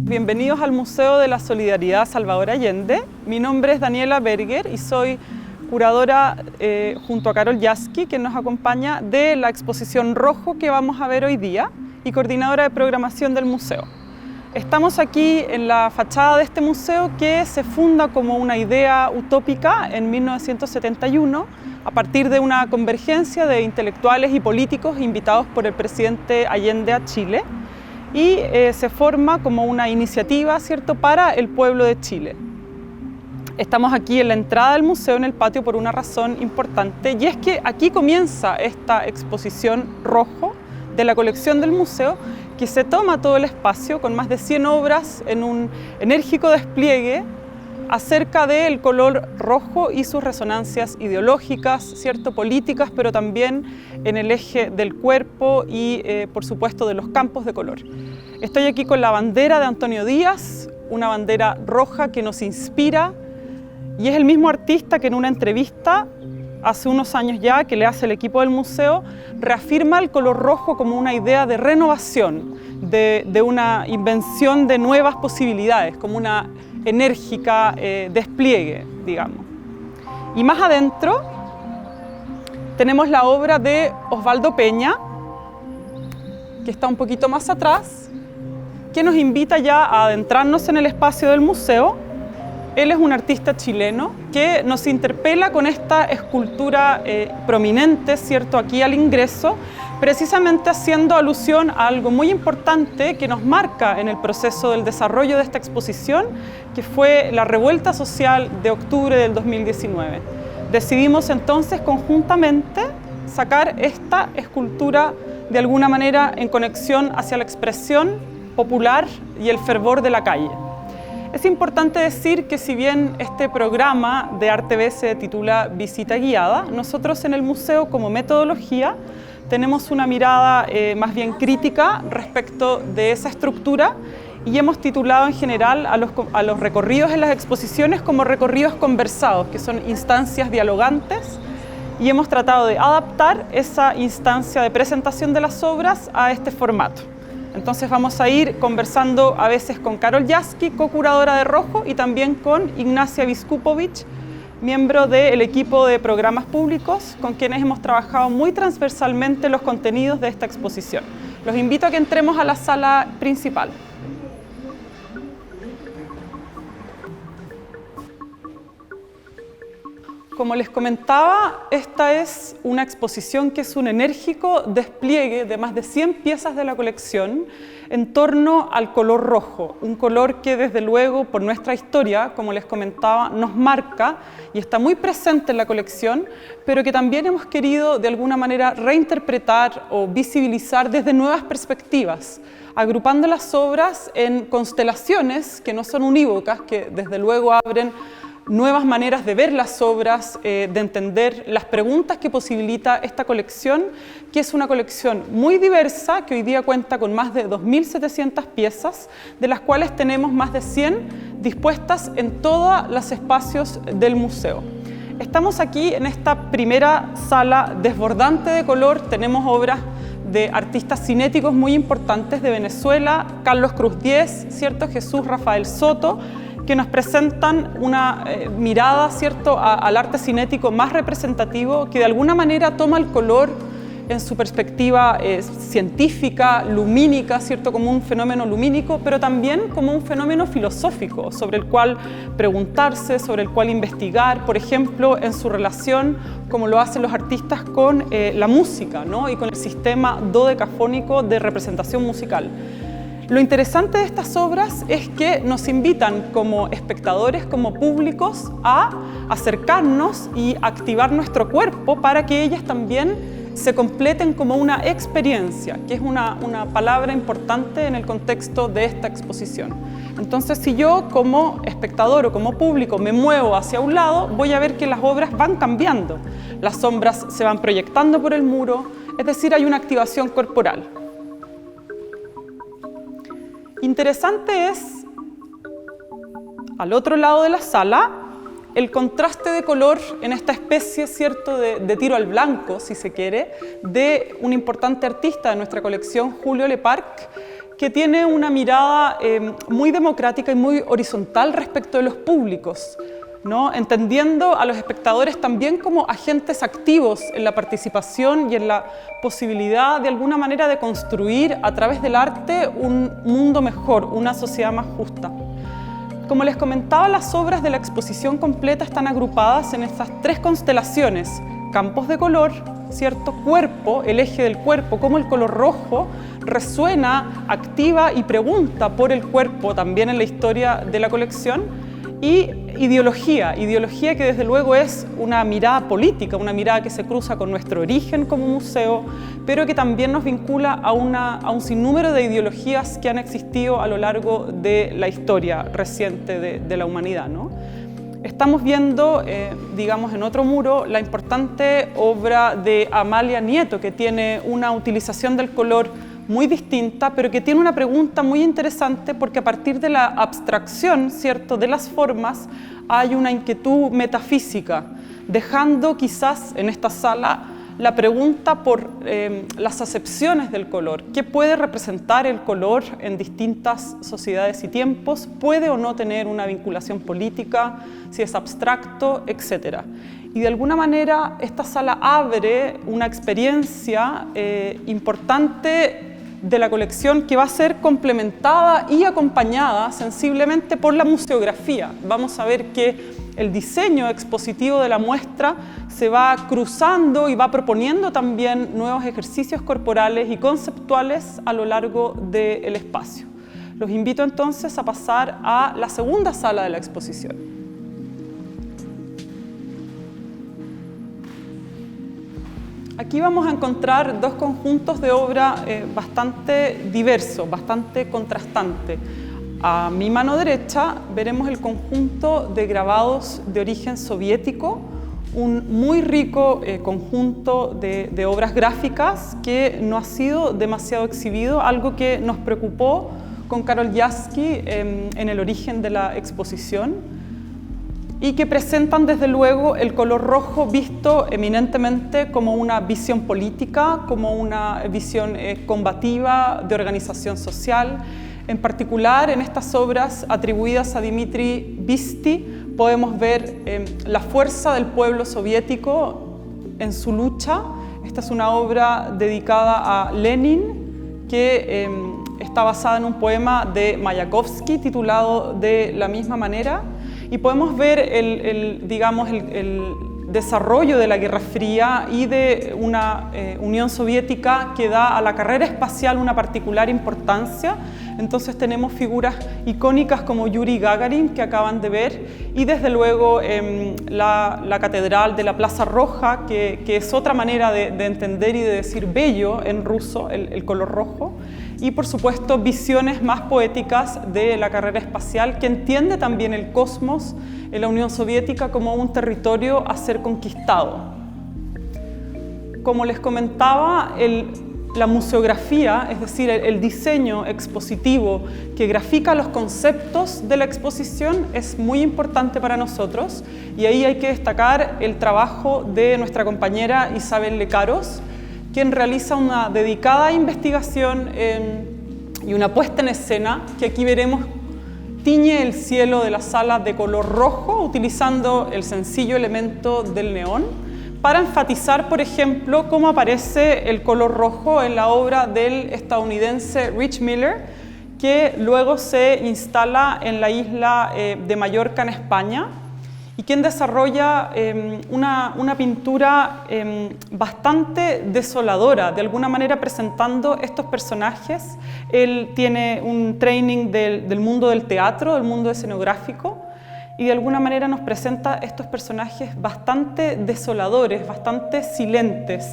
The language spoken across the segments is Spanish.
Bienvenidos al Museo de la Solidaridad Salvador Allende. Mi nombre es Daniela Berger y soy curadora junto a Carol Yaski, que nos acompaña, de la exposición Rojo que vamos a ver hoy día, y coordinadora de programación del museo. Estamos aquí en la fachada de este museo, que se funda como una idea utópica en 1971 a partir de una convergencia de intelectuales y políticos invitados por el presidente Allende a Chile, y se forma como una iniciativa, ¿cierto?, para el pueblo de Chile. Estamos aquí en la entrada del museo, en el patio, por una razón importante, y es que aquí comienza esta exposición Rojo de la colección del museo, que se toma todo el espacio con más de 100 obras en un enérgico despliegue acerca del color rojo y sus resonancias ideológicas, ¿cierto?, políticas, pero también en el eje del cuerpo y, por supuesto, de los campos de color. Estoy aquí con la bandera de Antonio Díaz, una bandera roja que nos inspira, y es el mismo artista que en una entrevista hace unos años ya, que le hace el equipo del museo, reafirma el color rojo como una idea de renovación, de una invención de nuevas posibilidades, como una enérgica despliegue, digamos. Y más adentro tenemos la obra de Osvaldo Peña, que está un poquito más atrás, que nos invita ya a adentrarnos en el espacio del museo. Él es un artista chileno que nos interpela con esta escultura prominente, ¿cierto?, aquí al ingreso, precisamente haciendo alusión a algo muy importante que nos marca en el proceso del desarrollo de esta exposición, que fue la revuelta social de octubre del 2019. Decidimos entonces conjuntamente sacar esta escultura de alguna manera en conexión hacia la expresión popular y el fervor de la calle. Es importante decir que, si bien este programa de ArtV se titula Visita Guiada, nosotros en el museo, como metodología, tenemos una mirada más bien crítica respecto de esa estructura, y hemos titulado en general a los recorridos en las exposiciones como recorridos conversados, que son instancias dialogantes, y hemos tratado de adaptar esa instancia de presentación de las obras a este formato. Entonces vamos a ir conversando a veces con Carol Yaski, co-curadora de Rojo, y también con Ignacia Viskupovich, miembro del equipo de programas públicos, con quienes hemos trabajado muy transversalmente los contenidos de esta exposición. Los invito a que entremos a la sala principal. Como les comentaba, esta es una exposición que es un enérgico despliegue de más de 100 piezas de la colección en torno al color rojo, un color que desde luego por nuestra historia, como les comentaba, nos marca y está muy presente en la colección, pero que también hemos querido de alguna manera reinterpretar o visibilizar desde nuevas perspectivas, agrupando las obras en constelaciones que no son unívocas, que desde luego abren nuevas maneras de ver las obras, de entender las preguntas que posibilita esta colección, que es una colección muy diversa, que hoy día cuenta con más de 2.700 piezas, de las cuales tenemos más de 100 dispuestas en todos los espacios del museo. Estamos aquí en esta primera sala desbordante de color. Tenemos obras de artistas cinéticos muy importantes de Venezuela, Carlos Cruz Diez, ¿cierto?, Jesús Rafael Soto, que nos presentan una mirada, ¿cierto?, al arte cinético más representativo, que de alguna manera toma el color en su perspectiva científica, lumínica, ¿cierto?, como un fenómeno lumínico, pero también como un fenómeno filosófico sobre el cual preguntarse, sobre el cual investigar, por ejemplo, en su relación, como lo hacen los artistas, con la música, ¿no?, y con el sistema dodecafónico de representación musical. Lo interesante de estas obras es que nos invitan como espectadores, como públicos, a acercarnos y activar nuestro cuerpo para que ellas también se completen como una experiencia, que es una palabra importante en el contexto de esta exposición. Entonces, si yo como espectador o como público me muevo hacia un lado, voy a ver que las obras van cambiando. Las sombras se van proyectando por el muro, es decir, hay una activación corporal. Interesante es, al otro lado de la sala, el contraste de color en esta especie, ¿cierto?, de tiro al blanco, si se quiere, de un importante artista de nuestra colección, Julio Leparc, que tiene una mirada muy democrática y muy horizontal respecto de los públicos, ¿no? Entendiendo a los espectadores también como agentes activos en la participación y en la posibilidad de alguna manera de construir a través del arte un mundo mejor, una sociedad más justa. Como les comentaba, las obras de la exposición completa están agrupadas en estas tres constelaciones: campos de color, ¿cierto?, cuerpo, el eje del cuerpo, cómo el color rojo resuena, activa y pregunta por el cuerpo también en la historia de la colección, y ideología que desde luego es una mirada política, una mirada que se cruza con nuestro origen como museo, pero que también nos vincula a un sinnúmero de ideologías que han existido a lo largo de la historia reciente de la humanidad, ¿no? Estamos viendo, digamos, en otro muro, la importante obra de Amalia Nieto, que tiene una utilización del color muy distinta, pero que tiene una pregunta muy interesante, porque a partir de la abstracción, ¿cierto?, de las formas, hay una inquietud metafísica, dejando quizás en esta sala la pregunta por las acepciones del color. ¿Qué puede representar el color en distintas sociedades y tiempos? ¿Puede o no tener una vinculación política? Si es abstracto, etc. Y de alguna manera esta sala abre una experiencia importante de la colección, que va a ser complementada y acompañada sensiblemente por la museografía. Vamos a ver que el diseño expositivo de la muestra se va cruzando y va proponiendo también nuevos ejercicios corporales y conceptuales a lo largo del espacio. Los invito entonces a pasar a la segunda sala de la exposición. Aquí vamos a encontrar dos conjuntos de obra bastante diversos, bastante contrastantes. A mi mano derecha veremos el conjunto de grabados de origen soviético, un muy rico conjunto de obras gráficas que no ha sido demasiado exhibido, algo que nos preocupó con Karol Jaski en el origen de la exposición, y que presentan desde luego el color rojo visto eminentemente como una visión política, como una visión combativa de organización social. En particular, en estas obras atribuidas a Dmitri Bisti podemos ver la fuerza del pueblo soviético en su lucha. Esta es una obra dedicada a Lenin, que está basada en un poema de Mayakovsky titulado de la misma manera. Y podemos ver el desarrollo de la Guerra Fría y de una Unión Soviética que da a la carrera espacial una particular importancia. Entonces tenemos figuras icónicas como Yuri Gagarin, que acaban de ver, y desde luego la catedral de la Plaza Roja, que es otra manera de entender y de decir bello en ruso, el color rojo. Y por supuesto visiones más poéticas de la carrera espacial, que entiende también el cosmos en la Unión Soviética como un territorio a ser conquistado. Como les comentaba, la museografía, es decir, el diseño expositivo que grafica los conceptos de la exposición, es muy importante para nosotros, y ahí hay que destacar el trabajo de nuestra compañera Isabel Lecaros, quien realiza una dedicada investigación y una puesta en escena que aquí veremos tiñe el cielo de la sala de color rojo utilizando el sencillo elemento del neón para enfatizar, por ejemplo, cómo aparece el color rojo en la obra del estadounidense Rich Miller, que luego se instala en la isla de Mallorca, en España, y quien desarrolla una pintura bastante desoladora, de alguna manera presentando estos personajes. Él tiene un training del mundo del teatro, del mundo escenográfico, y de alguna manera nos presenta estos personajes bastante desoladores, bastante silentes,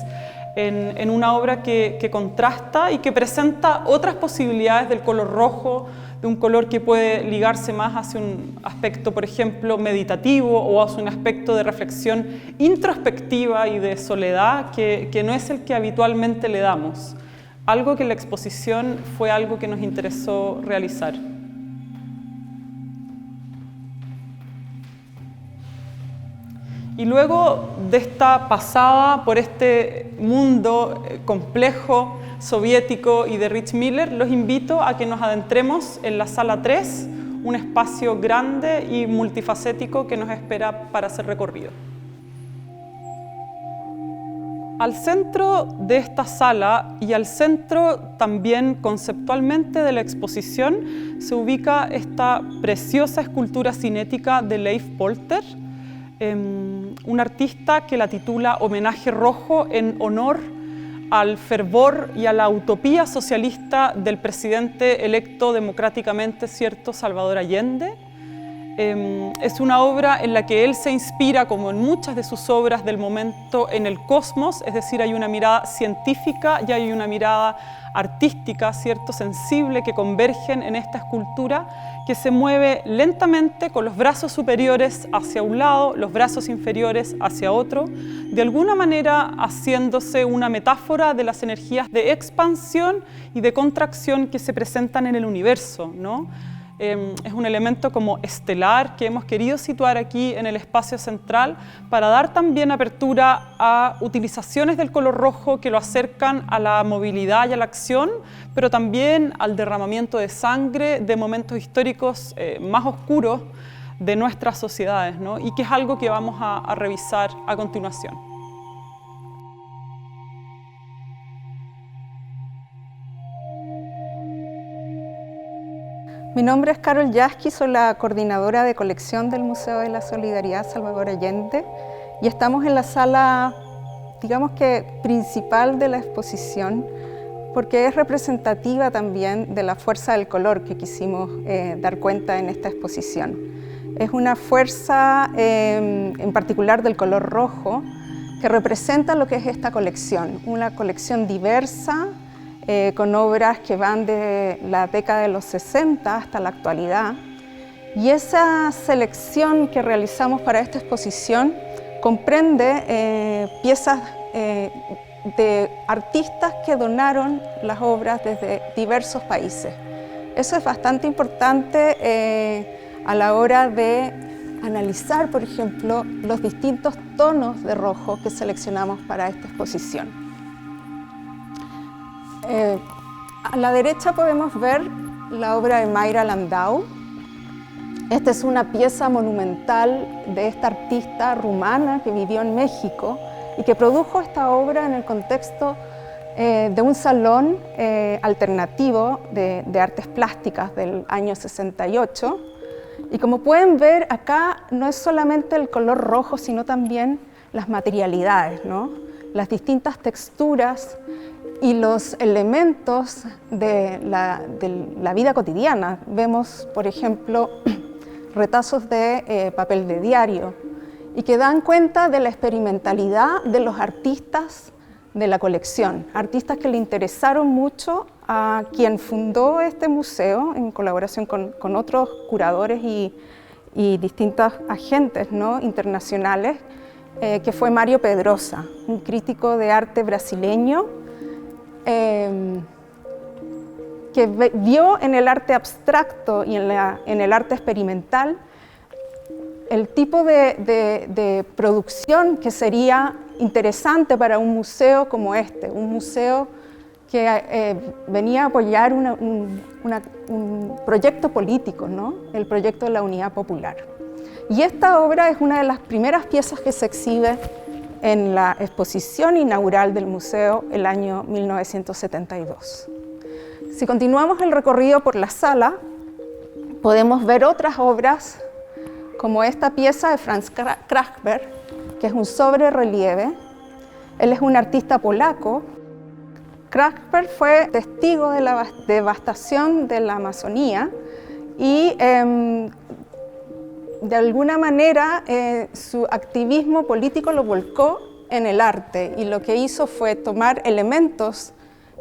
en una obra que contrasta y que presenta otras posibilidades del color rojo, de un color que puede ligarse más hacia un aspecto, por ejemplo, meditativo, o hacia un aspecto de reflexión introspectiva y de soledad que no es el que habitualmente le damos. Algo que en la exposición fue algo que nos interesó realizar. Y luego de esta pasada por este mundo complejo, soviético y de Rich Miller, los invito a que nos adentremos en la sala 3, un espacio grande y multifacético que nos espera para ser recorrido. Al centro de esta sala y al centro también conceptualmente de la exposición se ubica esta preciosa escultura cinética de Leif Polter, un artista que la titula Homenaje Rojo en honor al fervor y a la utopía socialista del presidente electo democráticamente, ¿cierto?, Salvador Allende. Es una obra en la que él se inspira, como en muchas de sus obras del momento, en el cosmos, es decir, hay una mirada científica y hay una mirada artística, ¿cierto?, sensible, que convergen en esta escultura que se mueve lentamente con los brazos superiores hacia un lado, los brazos inferiores hacia otro, de alguna manera haciéndose una metáfora de las energías de expansión y de contracción que se presentan en el universo, ¿no? Es un elemento como estelar que hemos querido situar aquí en el espacio central para dar también apertura a utilizaciones del color rojo que lo acercan a la movilidad y a la acción, pero también al derramamiento de sangre de momentos históricos más oscuros de nuestras sociedades, ¿no? Y que es algo que vamos a revisar a continuación. Mi nombre es Carol Yasky, soy la coordinadora de colección del Museo de la Solidaridad Salvador Allende y estamos en la sala, digamos que principal de la exposición, porque es representativa también de la fuerza del color que quisimos dar cuenta en esta exposición. Es una fuerza en particular del color rojo que representa lo que es esta colección, una colección diversa, con obras que van de la década de los 60 hasta la actualidad. Y esa selección que realizamos para esta exposición comprende piezas de artistas que donaron las obras desde diversos países. Eso es bastante importante a la hora de analizar, por ejemplo, los distintos tonos de rojo que seleccionamos para esta exposición. A la derecha podemos ver la obra de Mayra Landau. Esta es una pieza monumental de esta artista rumana que vivió en México y que produjo esta obra en el contexto de un salón alternativo de artes plásticas del año 68. Y como pueden ver, acá no es solamente el color rojo, sino también las materialidades, ¿no? Las distintas texturas y los elementos de la vida cotidiana. Vemos, por ejemplo, retazos de papel de diario y que dan cuenta de la experimentalidad de los artistas de la colección, artistas que le interesaron mucho a quien fundó este museo en colaboración con otros curadores y distintos agentes, ¿no?, internacionales, que fue Mário Pedrosa, un crítico de arte brasileño que vio en el arte abstracto y en el arte experimental el tipo de producción que sería interesante para un museo como este, un museo que venía a apoyar un proyecto político, ¿no?, el proyecto de la Unidad Popular. Y esta obra es una de las primeras piezas que se exhibe en la exposición inaugural del museo el año 1972. Si continuamos el recorrido por la sala, podemos ver otras obras como esta pieza de Franz Krachberg, que es un sobrerelieve. Él es un artista polaco. Krachberg fue testigo de la devastación de la Amazonía y de alguna manera su activismo político lo volcó en el arte y lo que hizo fue tomar elementos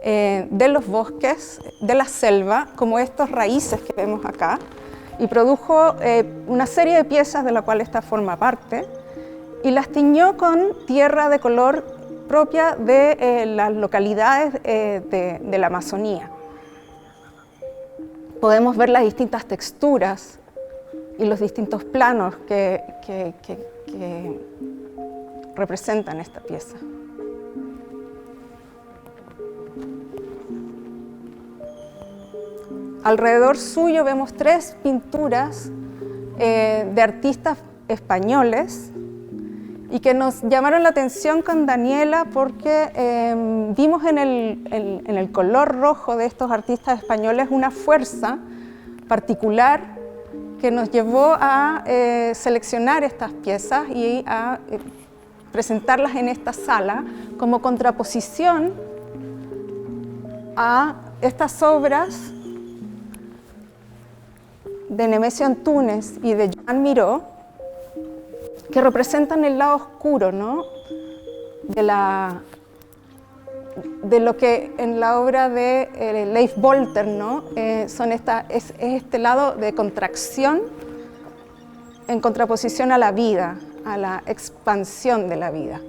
de los bosques, de la selva, como estas raíces que vemos acá, y produjo una serie de piezas de la cual esta forma parte y las tiñó con tierra de color propia de las localidades de la Amazonía. Podemos ver las distintas texturas y los distintos planos que representan esta pieza. Alrededor suyo vemos 3 pinturas de artistas españoles y que nos llamaron la atención con Daniela porque vimos en el color rojo de estos artistas españoles una fuerza particular que nos llevó a seleccionar estas piezas y a presentarlas en esta sala como contraposición a estas obras de Nemesio Antúnez y de Joan Miró, que representan el lado oscuro, ¿no?, de lo que en la obra de Leif Bolter, ¿no?, es este lado de contracción en contraposición a la vida, a la expansión de la vida.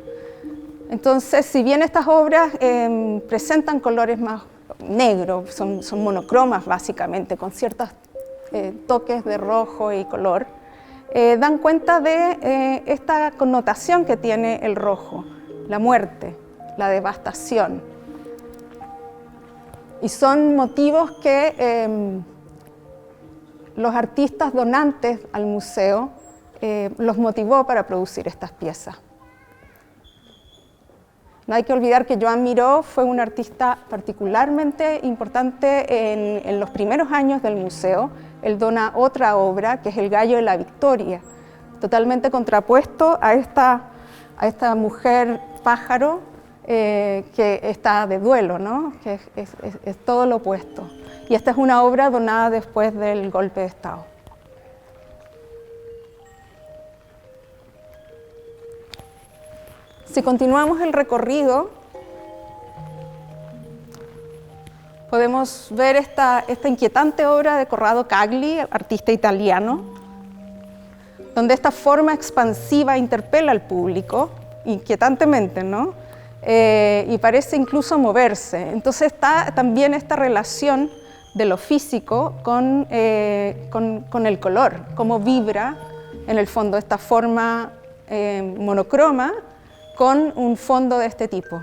Entonces, si bien estas obras presentan colores más negros, son monocromas básicamente, con ciertos toques de rojo y color, dan cuenta de esta connotación que tiene el rojo, la muerte, la devastación. Y son motivos que los artistas donantes al museo los motivó para producir estas piezas. No hay que olvidar que Joan Miró fue un artista particularmente importante en los primeros años del museo. Él dona otra obra, que es El gallo de la Victoria, totalmente contrapuesto a esta mujer pájaro que está de duelo, ¿no?, que es todo lo opuesto. Y esta es una obra donada después del golpe de Estado. Si continuamos el recorrido, podemos ver esta inquietante obra de Corrado Cagli, artista italiano, donde esta forma expansiva interpela al público, inquietantemente, ¿no?, y parece incluso moverse. Entonces está también esta relación de lo físico con el color, cómo vibra en el fondo esta forma monocroma con un fondo de este tipo.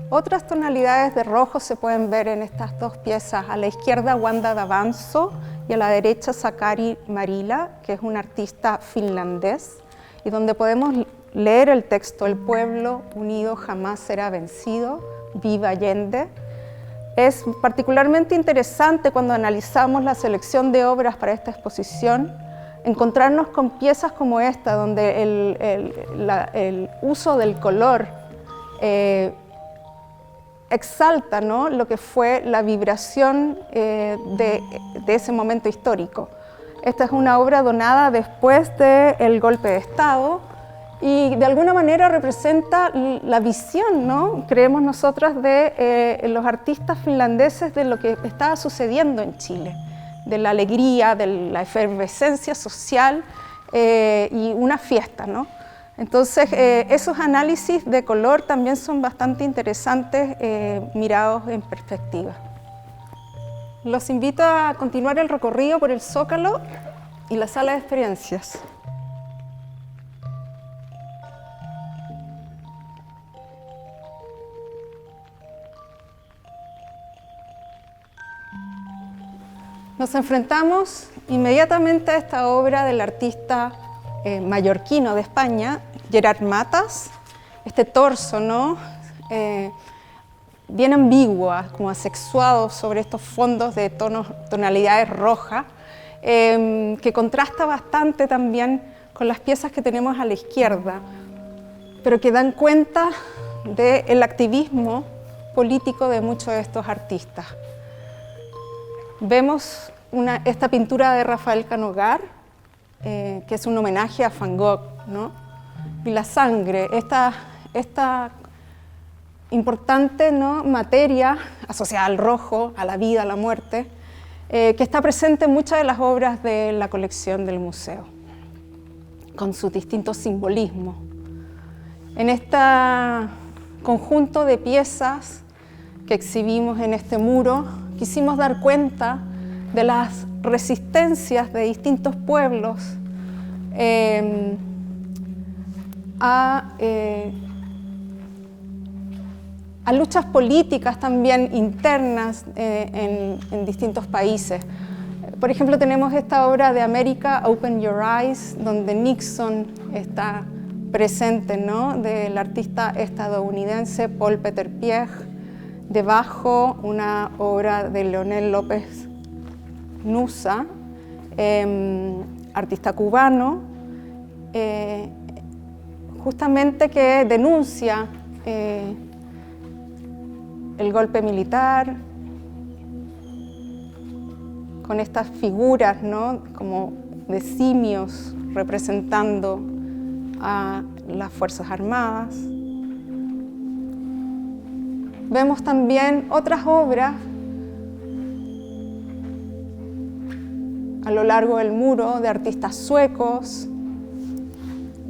Otras tonalidades de rojo se pueden ver en estas 2 piezas. A la izquierda, Wanda D'Avanzo, y a la derecha, Sakari Marila, que es un artista finlandés, y donde podemos leer el texto: "El pueblo unido jamás será vencido, viva Allende". Es particularmente interesante cuando analizamos la selección de obras para esta exposición, encontrarnos con piezas como esta, donde el uso del color exalta, ¿no?, lo que fue la vibración de ese momento histórico. Esta es una obra donada después del golpe de Estado y de alguna manera representa la visión, ¿no?, creemos nosotras, de los artistas finlandeses de lo que estaba sucediendo en Chile, de la alegría, de la efervescencia social y una fiesta, ¿no? Entonces, esos análisis de color también son bastante interesantes mirados en perspectiva. Los invito a continuar el recorrido por el Zócalo y la sala de experiencias. Nos enfrentamos inmediatamente a esta obra del artista mallorquino de España, Gerard Matas, este torso, ¿no?, bien ambiguo, como asexuado sobre estos fondos de tonalidades rojas, que contrasta bastante también con las piezas que tenemos a la izquierda, pero que dan cuenta del activismo político de muchos de estos artistas. Vemos esta pintura de Rafael Canogar, que es un homenaje a Van Gogh, ¿no? Y la sangre, esta importante, ¿no?, materia asociada al rojo, a la vida, a la muerte, que está presente en muchas de las obras de la colección del museo, con sus distintos simbolismos. En este conjunto de piezas que exhibimos en este muro, quisimos dar cuenta de las resistencias de distintos pueblos a luchas políticas también internas en distintos países. Por ejemplo, tenemos esta obra de América, Open Your Eyes, donde Nixon está presente, ¿no?, del artista estadounidense Paul Peter Piech. Debajo, una obra de Leonel López Nussa, artista cubano, justamente que denuncia el golpe militar, con estas figuras, ¿no?, como de simios representando a las Fuerzas Armadas. Vemos también otras obras a lo largo del muro de artistas suecos,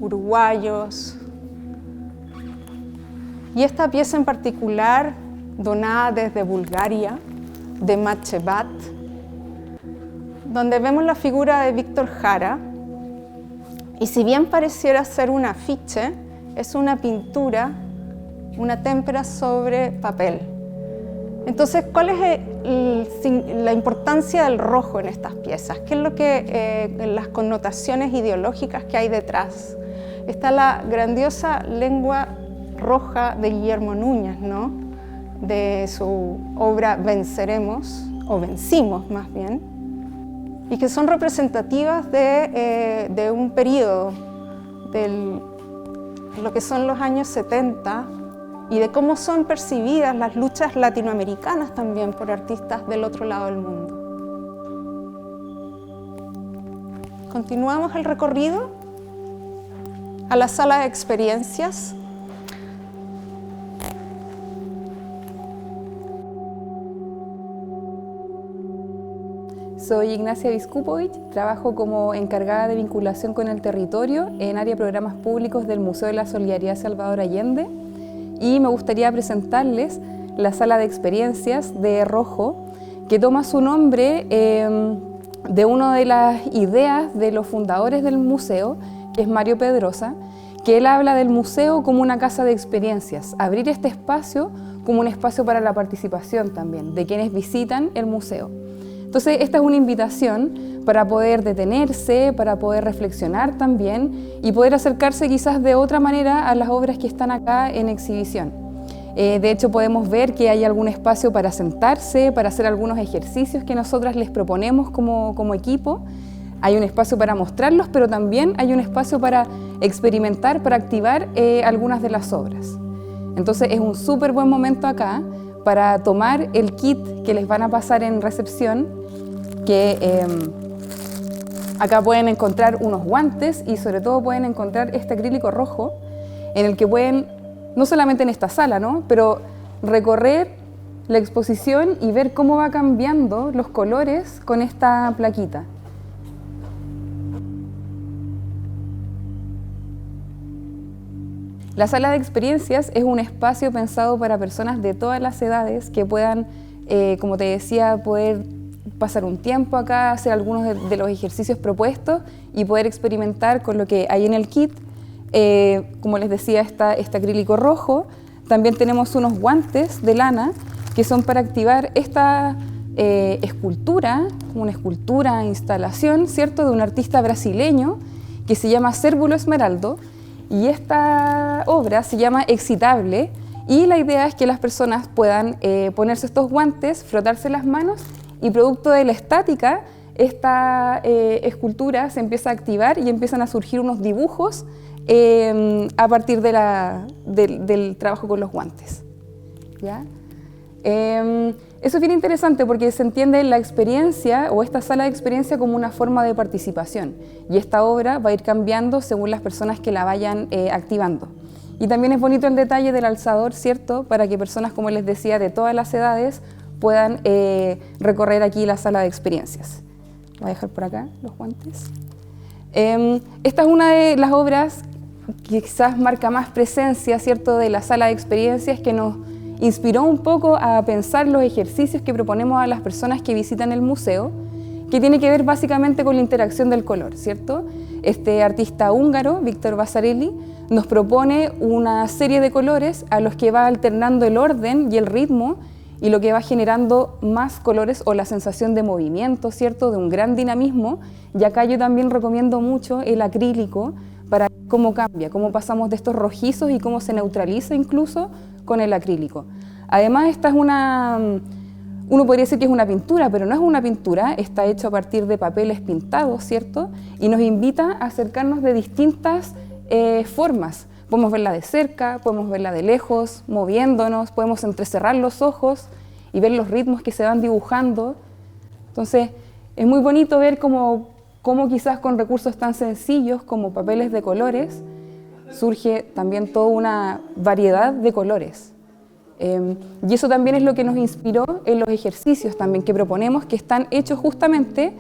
uruguayos. Y esta pieza en particular, donada desde Bulgaria, de Matchevat, donde vemos la figura de Víctor Jara, y si bien pareciera ser un afiche, es una pintura, una témpera sobre papel. Entonces, ¿cuál es la importancia del rojo en estas piezas? ¿Qué es lo que, las connotaciones ideológicas que hay detrás? Está la grandiosa lengua roja de Guillermo Núñez, ¿no?, de su obra Venceremos, o Vencimos más bien, y que son representativas de un periodo, de lo que son los años 70, y de cómo son percibidas las luchas latinoamericanas también por artistas del otro lado del mundo. Continuamos el recorrido a la sala de experiencias. Soy Ignacia Viskupovich, trabajo como encargada de vinculación con el territorio en área de programas públicos del Museo de la Solidaridad Salvador Allende, y me gustaría presentarles la sala de experiencias de Rojo, que toma su nombre de una de las ideas de los fundadores del museo, que es Mario Pedrosa, que él habla del museo como una casa de experiencias, abrir este espacio como un espacio para la participación también de quienes visitan el museo. Entonces, esta es una invitación para poder detenerse, para poder reflexionar también y poder acercarse quizás de otra manera a las obras que están acá en exhibición. De hecho, podemos ver que hay algún espacio para sentarse, para hacer algunos ejercicios que nosotras les proponemos como equipo. Hay un espacio para mostrarlos, pero también hay un espacio para experimentar, para activar algunas de las obras. Entonces, es un súper buen momento acá para tomar el kit que les van a pasar en recepción, que acá pueden encontrar unos guantes y sobre todo pueden encontrar este acrílico rojo en el que pueden, no solamente en esta sala, ¿no?, pero recorrer la exposición y ver cómo va cambiando los colores con esta plaquita. La sala de experiencias es un espacio pensado para personas de todas las edades que puedan, como te decía, poder pasar un tiempo acá, hacer algunos de los ejercicios propuestos y poder experimentar con lo que hay en el kit. Como les decía, este acrílico rojo. También tenemos unos guantes de lana que son para activar esta escultura, una escultura, instalación, ¿cierto?, de un artista brasileño que se llama Cérvulo Esmeraldo. Y esta obra se llama Excitable, y la idea es que las personas puedan ponerse estos guantes, frotarse las manos, y producto de la estática, esta escultura se empieza a activar y empiezan a surgir unos dibujos a partir del trabajo con los guantes. ¿Ya? Eso es bien interesante porque se entiende la experiencia o esta sala de experiencia como una forma de participación, y esta obra va a ir cambiando según las personas que la vayan activando. Y también es bonito el detalle del alzador, ¿cierto?, para que personas, como les decía, de todas las edades puedan recorrer aquí la sala de experiencias. Voy a dejar por acá los guantes. Esta es una de las obras que quizás marca más presencia, ¿cierto?, de la sala de experiencias, que nos inspiró un poco a pensar los ejercicios que proponemos a las personas que visitan el museo, que tiene que ver básicamente con la interacción del color, ¿cierto? Este artista húngaro, Viktor Vasarely, nos propone una serie de colores a los que va alternando el orden y el ritmo, y lo que va generando más colores o la sensación de movimiento, ¿cierto? De un gran dinamismo. Y acá yo también recomiendo mucho el acrílico para ver cómo cambia, cómo pasamos de estos rojizos y cómo se neutraliza incluso con el acrílico. Además, esta es uno podría decir que es una pintura, pero no es una pintura, está hecho a partir de papeles pintados, ¿cierto? Y nos invita a acercarnos de distintas formas. Podemos verla de cerca, podemos verla de lejos, moviéndonos, podemos entrecerrar los ojos y ver los ritmos que se van dibujando. Entonces, es muy bonito ver cómo quizás con recursos tan sencillos como papeles de colores, surge también toda una variedad de colores. Y eso también es lo que nos inspiró en los ejercicios también que proponemos, que están hechos justamente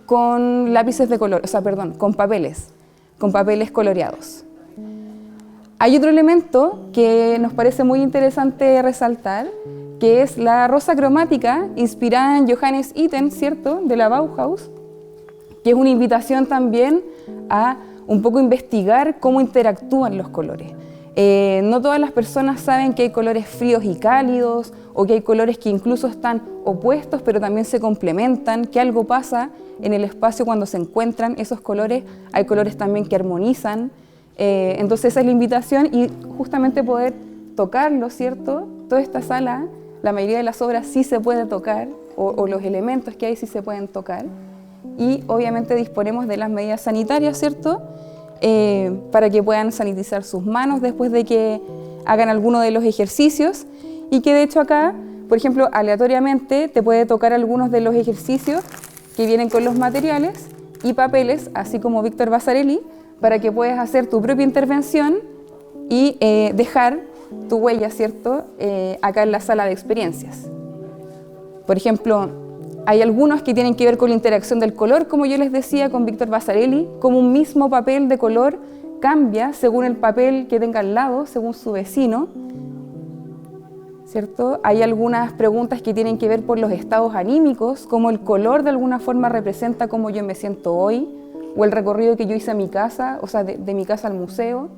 con lápices de color, con papeles coloreados. Hay otro elemento que nos parece muy interesante resaltar, que es la rosa cromática inspirada en Johannes Itten, ¿cierto?, de la Bauhaus, que es una invitación también a un poco investigar cómo interactúan los colores. No todas las personas saben que hay colores fríos y cálidos, o que hay colores que incluso están opuestos pero también se complementan, que algo pasa en el espacio cuando se encuentran esos colores. Hay colores también que armonizan. Entonces esa es la invitación, y justamente poder tocarlo, ¿cierto? Toda esta sala, la mayoría de las obras sí se puede tocar, o los elementos que hay sí se pueden tocar, y obviamente disponemos de las medidas sanitarias, ¿cierto? Para que puedan sanitizar sus manos después de que hagan alguno de los ejercicios, y que de hecho acá, por ejemplo, aleatoriamente te puede tocar algunos de los ejercicios que vienen con los materiales y papeles, así como Viktor Vasarely, para que puedas hacer tu propia intervención y dejar tu huella, ¿cierto?, acá en la sala de experiencias. Por ejemplo, hay algunos que tienen que ver con la interacción del color, como yo les decía con Viktor Vasarely, como un mismo papel de color cambia según el papel que tenga al lado, según su vecino, ¿cierto? Hay algunas preguntas que tienen que ver por los estados anímicos, como el color de alguna forma representa cómo yo me siento hoy, o el recorrido que yo hice a mi casa, o sea, de mi casa al museo.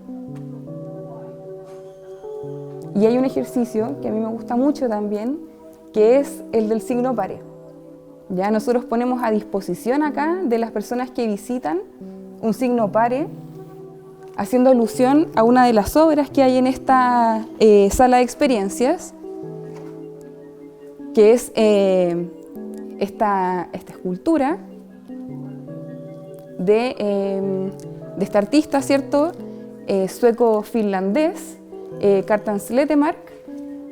Y hay un ejercicio que a mí me gusta mucho también, que es el del signo pare. Ya nosotros ponemos a disposición acá de las personas que visitan un signo pare, haciendo alusión a una de las obras que hay en esta sala de experiencias, que es esta escultura de este artista, ¿cierto?, sueco-finlandés, Kjartan Sletemark,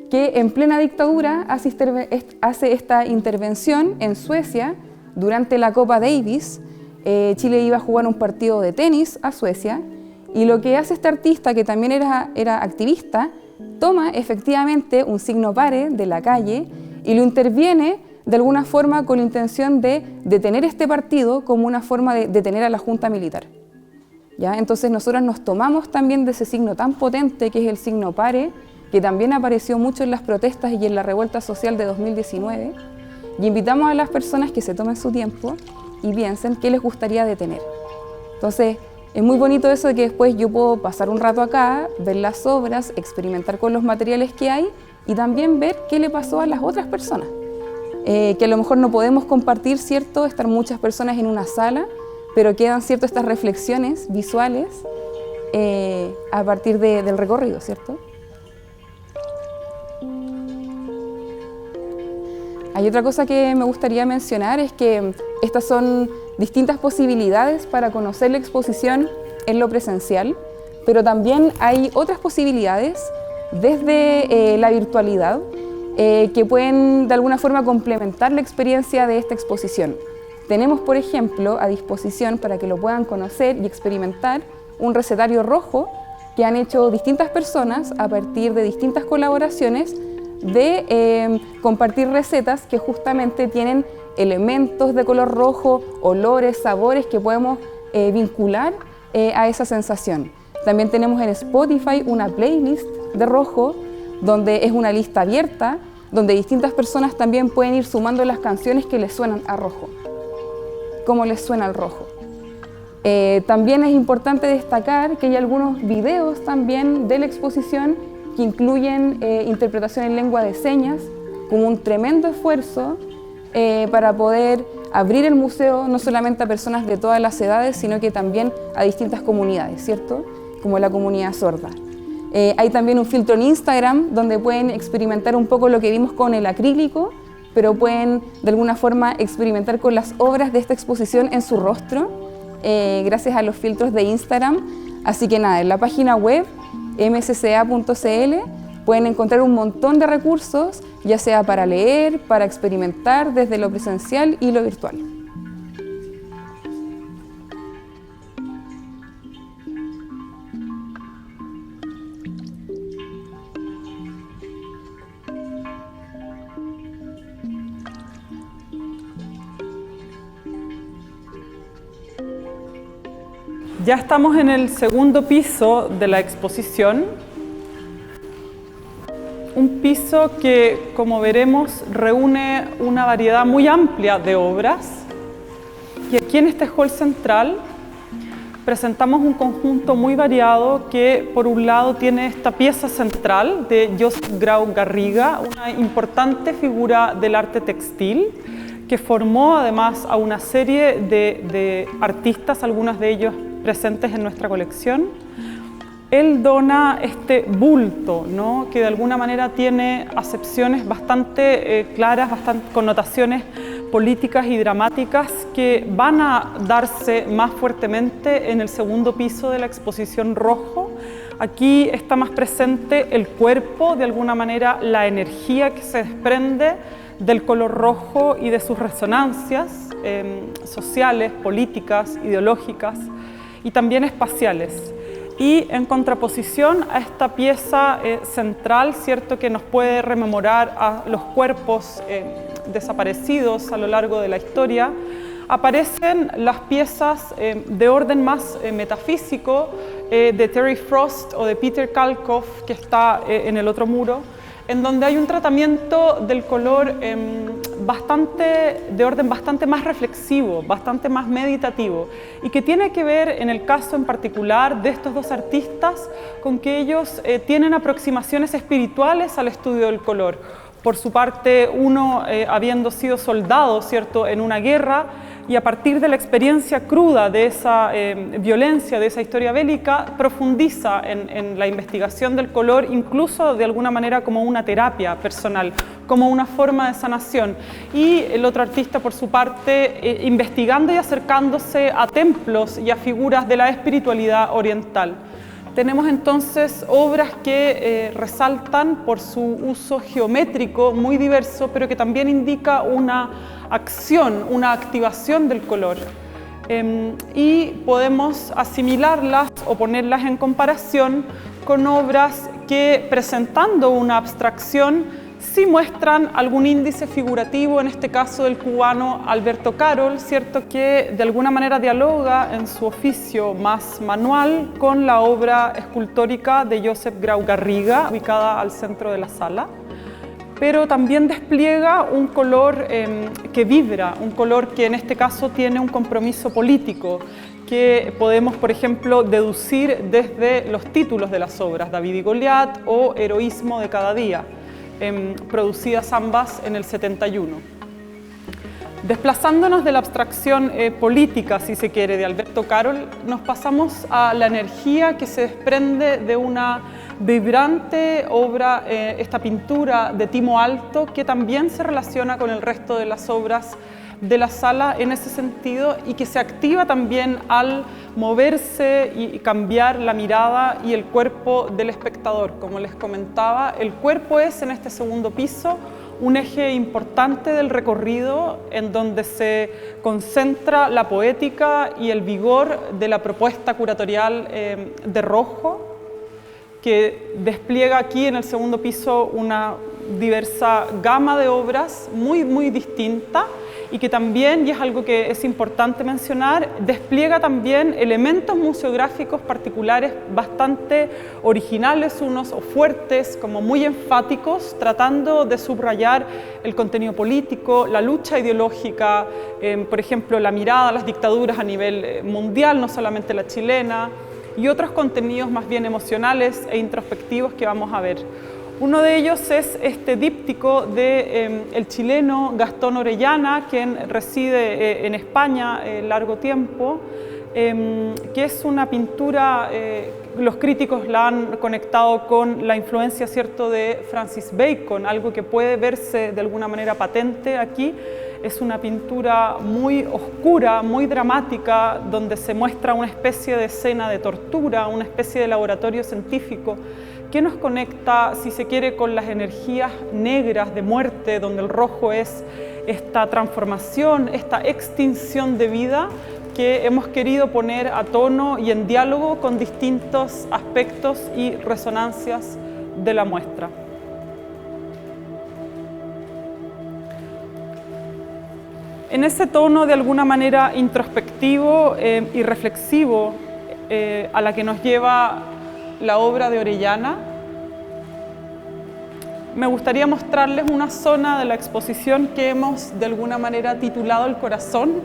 que en plena dictadura hace esta intervención en Suecia durante la Copa Davis. Chile iba a jugar un partido de tenis a Suecia, y lo que hace este artista, que también era activista, toma efectivamente un signo pare de la calle y lo interviene de alguna forma con la intención de detener este partido como una forma de detener a la Junta Militar. ¿Ya? Entonces nosotros nos tomamos también de ese signo tan potente que es el signo pare, que también apareció mucho en las protestas y en la revuelta social de 2019, y invitamos a las personas que se tomen su tiempo y piensen qué les gustaría detener. Entonces es muy bonito eso de que después yo puedo pasar un rato acá, ver las obras, experimentar con los materiales que hay y también ver qué le pasó a las otras personas. Que a lo mejor no podemos compartir, ¿cierto?, estar muchas personas en una sala, pero quedan, ¿cierto?, estas reflexiones visuales a partir del recorrido, ¿cierto? Hay otra cosa que me gustaría mencionar, es que estas son distintas posibilidades para conocer la exposición en lo presencial, pero también hay otras posibilidades desde la virtualidad que pueden de alguna forma complementar la experiencia de esta exposición. Tenemos, por ejemplo, a disposición, para que lo puedan conocer y experimentar, un recetario rojo que han hecho distintas personas a partir de distintas colaboraciones de compartir recetas que justamente tienen elementos de color rojo, olores, sabores que podemos vincular a esa sensación. También tenemos en Spotify una playlist de rojo donde es una lista abierta, donde distintas personas también pueden ir sumando las canciones que les suenan a Rojo, cómo les suena al Rojo. También es importante destacar que hay algunos videos también de la exposición que incluyen interpretación en lengua de señas, como un tremendo esfuerzo para poder abrir el museo no solamente a personas de todas las edades, sino que también a distintas comunidades, ¿cierto? Como la comunidad sorda. Hay también un filtro en Instagram donde pueden experimentar un poco lo que vimos con el acrílico, pero pueden de alguna forma experimentar con las obras de esta exposición en su rostro, gracias a los filtros de Instagram. Así que nada, en la página web msca.cl pueden encontrar un montón de recursos, ya sea para leer, para experimentar desde lo presencial y lo virtual. Ya estamos en el segundo piso de la exposición, un piso que, como veremos, reúne una variedad muy amplia de obras. Y aquí en este hall central presentamos un conjunto muy variado que, por un lado, tiene esta pieza central de Josep Grau Garriga, una importante figura del arte textil, que formó además a una serie de artistas, algunos de ellos presentes en nuestra colección. Él dona este bulto, ¿no?, que de alguna manera tiene acepciones bastante claras, connotaciones políticas y dramáticas que van a darse más fuertemente en el segundo piso de la exposición Rojo. Aquí está más presente el cuerpo, de alguna manera la energía que se desprende del color rojo y de sus resonancias sociales, políticas, ideológicas y también espaciales. Y en contraposición a esta pieza central, ¿cierto?, que nos puede rememorar a los cuerpos desaparecidos a lo largo de la historia, aparecen las piezas de orden más metafísico de Terry Frost o de Peter Kalkoff, que está en el otro muro, en donde hay un tratamiento del color de orden bastante más reflexivo, bastante más meditativo, y que tiene que ver, en el caso en particular de estos dos artistas, con que ellos tienen aproximaciones espirituales al estudio del color. Por su parte, uno habiendo sido soldado, ¿cierto?, en una guerra, y a partir de la experiencia cruda de esa violencia, de esa historia bélica, profundiza en la investigación del color, incluso de alguna manera como una terapia personal, como una forma de sanación. Y el otro artista, por su parte, investigando y acercándose a templos y a figuras de la espiritualidad oriental. Tenemos entonces obras que resaltan por su uso geométrico muy diverso, pero que también indica una acción, una activación del color. Y podemos asimilarlas o ponerlas en comparación con obras que, presentando una abstracción, sí muestran algún índice figurativo, en este caso del cubano Alberto Carol, ¿cierto?, que de alguna manera dialoga en su oficio más manual con la obra escultórica de Josep Grau Garriga, ubicada al centro de la sala, pero también despliega un color que vibra, un color que en este caso tiene un compromiso político, que podemos, por ejemplo, deducir desde los títulos de las obras, David y Goliat o Heroísmo de cada día, producidas ambas en el 71. Desplazándonos de la abstracción política, si se quiere, de Alberto Carol, nos pasamos a la energía que se desprende de una vibrante obra, esta pintura de Timo Aalto, que también se relaciona con el resto de las obras de la sala en ese sentido, y que se activa también al moverse y cambiar la mirada y el cuerpo del espectador. Como les comentaba, el cuerpo es, en este segundo piso, un eje importante del recorrido, en donde se concentra la poética y el vigor de la propuesta curatorial de Rojo, que despliega aquí en el segundo piso una diversa gama de obras muy distinta, y que también, y es algo que es importante mencionar, despliega también elementos museográficos particulares bastante originales unos o fuertes, como muy enfáticos, tratando de subrayar el contenido político, la lucha ideológica, por ejemplo, la mirada a las dictaduras a nivel mundial, no solamente la chilena, y otros contenidos más bien emocionales e introspectivos que vamos a ver. Uno de ellos es este díptico del chileno Gastón Orellana, quien reside en España largo tiempo, que es una pintura, los críticos la han conectado con la influencia, ¿cierto?, de Francis Bacon, algo que puede verse de alguna manera patente aquí. Es una pintura muy oscura, muy dramática, donde se muestra una especie de escena de tortura, una especie de laboratorio científico que nos conecta, si se quiere, con las energías negras de muerte, donde el rojo es esta transformación, esta extinción de vida que hemos querido poner a tono y en diálogo con distintos aspectos y resonancias de la muestra. En ese tono de alguna manera introspectivo y reflexivo a la que nos lleva la obra de Orellana, me gustaría mostrarles una zona de la exposición que hemos de alguna manera titulado El Corazón.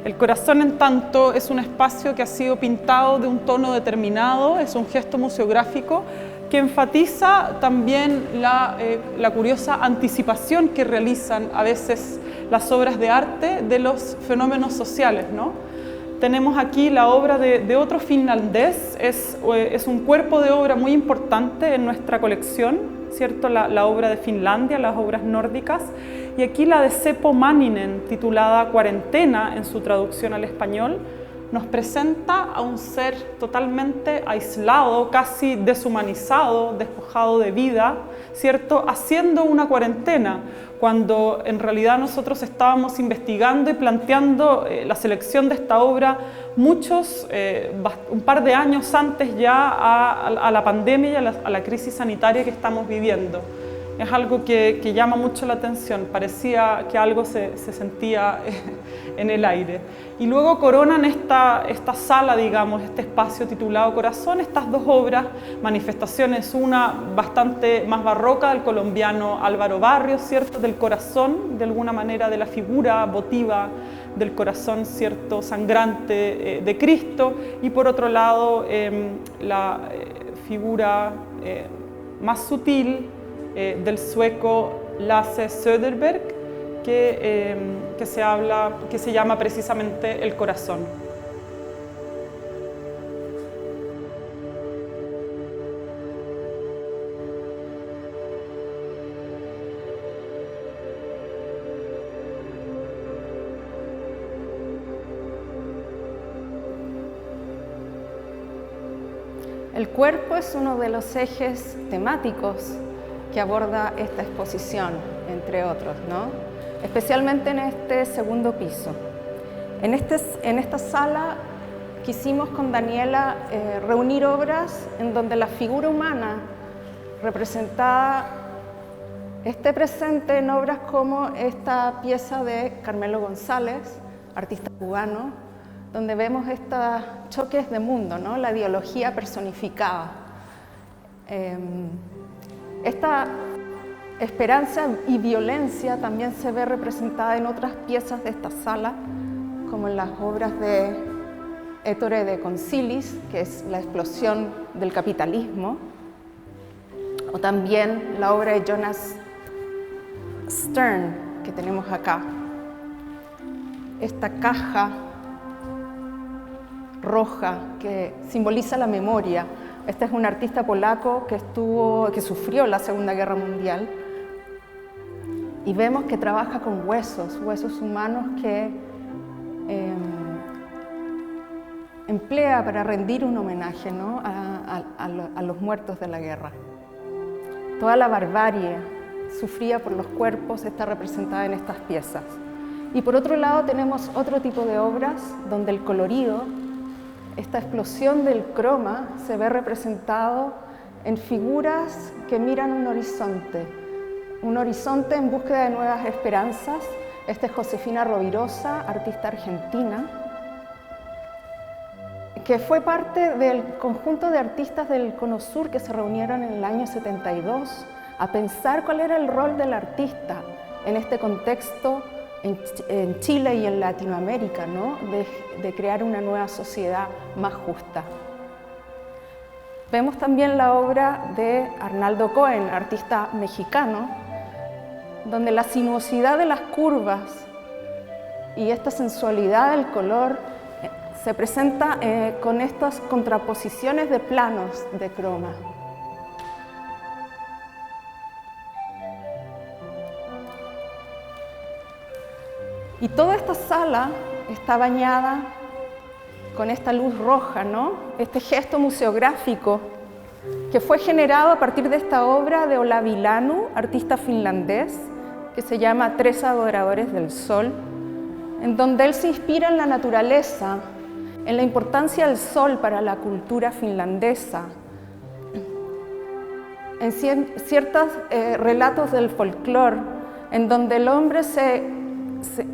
El corazón, en tanto, es un espacio que ha sido pintado de un tono determinado, es un gesto museográfico que enfatiza también la curiosa anticipación que realizan a veces las obras de arte de los fenómenos sociales, ¿no? Tenemos aquí la obra de otro finlandés, es un cuerpo de obra muy importante en nuestra colección, ¿cierto? La obra de Finlandia, las obras nórdicas, y aquí la de Seppo Manninen, titulada Cuarentena en su traducción al español, nos presenta a un ser totalmente aislado, casi deshumanizado, despojado de vida, ¿cierto?, haciendo una cuarentena, cuando en realidad nosotros estábamos investigando y planteando la selección de esta obra un par de años antes ya a la pandemia y a la crisis sanitaria que estamos viviendo. Es algo que llama mucho la atención, parecía que algo se sentía en el aire. Y luego coronan esta sala, digamos, este espacio titulado Corazón, estas dos obras, manifestaciones, una bastante más barroca del colombiano Álvaro Barrios, ¿cierto?, del corazón, de alguna manera de la figura votiva del corazón, ¿cierto?, sangrante de Cristo, y por otro lado la figura más sutil del sueco Lasse Söderberg, que se llama precisamente El Corazón. El cuerpo es uno de los ejes temáticos que aborda esta exposición, entre otros, ¿no? Especialmente en este segundo piso. En esta sala quisimos con Daniela reunir obras en donde la figura humana representada esté presente en obras como esta pieza de Carmelo González, artista cubano, donde vemos estos choques de mundo, ¿no?, la ideología personificada. Esta esperanza y violencia también se ve representada en otras piezas de esta sala, como en las obras de Ettore de Concilis, que es la explosión del capitalismo, o también la obra de Jonas Stern, que tenemos acá. Esta caja roja que simboliza la memoria. Este es un artista polaco que sufrió la Segunda Guerra Mundial, y vemos que trabaja con huesos humanos que emplea para rendir un homenaje, ¿no?, a los muertos de la guerra. Toda la barbarie sufrida por los cuerpos está representada en estas piezas. Y por otro lado tenemos otro tipo de obras donde el colorido, esta explosión del croma, se ve representado en figuras que miran un horizonte en búsqueda de nuevas esperanzas, Esta es Josefina Rovirosa, artista argentina, que fue parte del conjunto de artistas del Cono Sur que se reunieron en el año 72 a pensar cuál era el rol del artista en este contexto en Chile y en Latinoamérica, ¿no? de crear una nueva sociedad más justa. Vemos también la obra de Arnaldo Cohen, artista mexicano, donde la sinuosidad de las curvas y esta sensualidad del color se presenta con estas contraposiciones de planos de croma. Y toda esta sala está bañada con esta luz roja, ¿no? Este gesto museográfico que fue generado a partir de esta obra de Olavi Lanu, artista finlandés, que se llama Tres adoradores del sol, en donde él se inspira en la naturaleza, en la importancia del sol para la cultura finlandesa, en ciertos relatos del folclore, en donde el hombre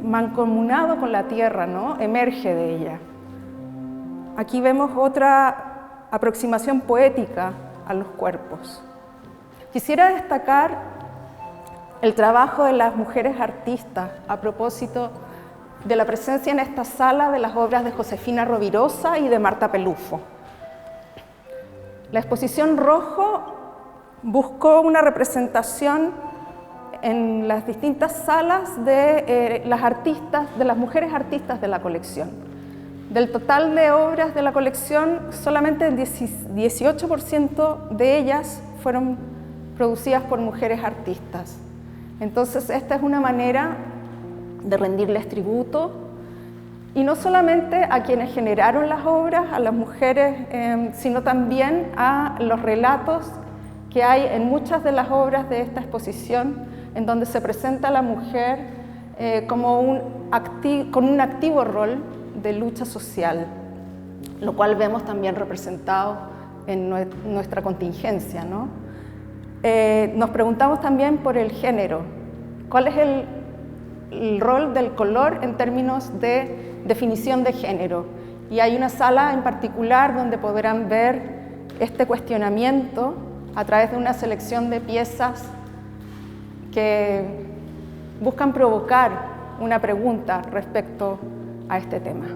mancomunado con la tierra, ¿no? Emerge de ella. Aquí vemos otra aproximación poética a los cuerpos. Quisiera destacar el trabajo de las mujeres artistas a propósito de la presencia en esta sala de las obras de Josefina Rovirosa y de Marta Pelufo. La exposición Rojo buscó una representación en las distintas salas de las mujeres artistas de la colección. Del total de obras de la colección, solamente el 18% de ellas fueron producidas por mujeres artistas. Entonces, esta es una manera de rendirles tributo, y no solamente a quienes generaron las obras, a las mujeres, sino también a los relatos que hay en muchas de las obras de esta exposición, en donde se presenta a la mujer con un activo rol de lucha social, lo cual vemos también representado en nuestra contingencia, ¿no? Nos preguntamos también por el género. ¿Cuál es el rol del color en términos de definición de género? Y hay una sala en particular donde podrán ver este cuestionamiento a través de una selección de piezas que buscan provocar una pregunta respecto a este tema.